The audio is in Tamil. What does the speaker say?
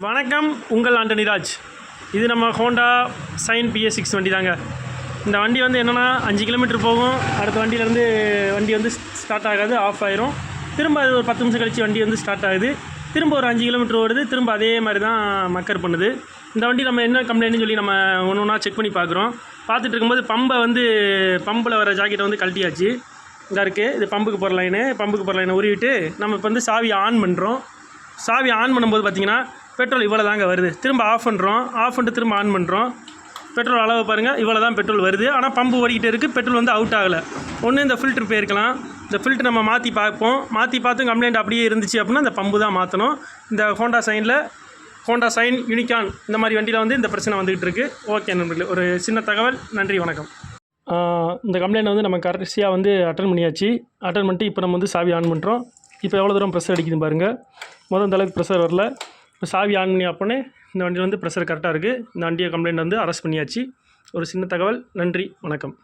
வணக்கம், உங்கள் ஆண்டனிராஜ். இது நம்ம ஹோண்டா சைன் PS6 வண்டி தாங்க. இந்த வண்டி வந்து என்னென்னா 5 கிலோமீட்டர் போகும். அடுத்த வண்டியிலேருந்து வண்டி வந்து ஸ்டார்ட் ஆகாது, ஆஃப் ஆயிரும். திரும்ப அது ஒரு 10 நிமிஷம் கழிச்சு வண்டி வந்து ஸ்டார்ட் ஆகுது. திரும்ப ஒரு 5 கிலோமீட்டர் ஓடுது. திரும்ப அதே மாதிரி தான் மக்கர் பண்ணுது. இந்த வண்டி நம்ம என்ன கம்ப்ளைண்ட்னு சொல்லி நம்ம ஒன்று ஒன்றா செக் பண்ணி பார்க்குறோம். பார்த்துட்டு இருக்கும்போது பம்பில் வர ஜாக்கெட்டை வந்து கழட்டியாச்சு. இதாக இருக்குது, இது பம்புக்கு போகிற லைனை உருவிட்டு நம்ம இப்போ வந்து சாவி ஆன் பண்ணுறோம். சாவி ஆன் பண்ணும்போது பார்த்திங்கன்னா பெட்ரோல் இவ்வளோ தாங்க வருது. திரும்ப ஆஃப் பண்ணுறோம், ஆஃப் பண்ணிட்டு திரும்ப ஆன் பண்ணுறோம். பெட்ரோல் அளவு பாருங்கள், இவ்வளோ தான் பெட்ரோல் வருது. ஆனால் பம்பு ஓடிக்கிட்டே இருக்குது, பெட்ரோல் வந்து அவுட் ஆகலை. ஒன்று இந்த ஃபில்ட்ரு போயிருக்கலாம். இந்த ஃபில்ட்ரு நம்ம மாற்றி பார்ப்போம். மாற்றி பார்த்து கம்ப்ளைண்ட் அப்படியே இருந்துச்சு அப்படின்னா இந்த பம்பு தான் மாற்றணும். இந்த ஹோண்டா சைன் யூனிகான் இந்த மாதிரி வண்டியில் வந்து இந்த பிரச்சனை வந்துகிட்டு இருக்குது. ஓகே நண்பர்களே, ஒரு சின்ன தகவல். நன்றி, வணக்கம். இந்த கம்ப்ளைண்ட் வந்து நம்ம கடைசியாக வந்து அட்டன் பண்ணியாச்சு. அட்டன் பண்ணிட்டு இப்போ நம்ம வந்து சாவி ஆன் பண்ணுறோம். இப்போ எவ்வளோ தூரம் ப்ரெஷர் அடிக்குது பாருங்கள். இந்த அளவுக்கு ப்ரெஷர் வரல. இப்போ சாவி ஆன் பண்ணி அப்போனே இந்த வண்டியில் வந்து ப்ரெஷர் கரெக்டாக இருக்குது. இந்த வண்டியை கம்ப்ளைண்ட் வந்து அரெஸ்ட் பண்ணியாச்சு. ஒரு சின்ன தகவல். நன்றி, வணக்கம்.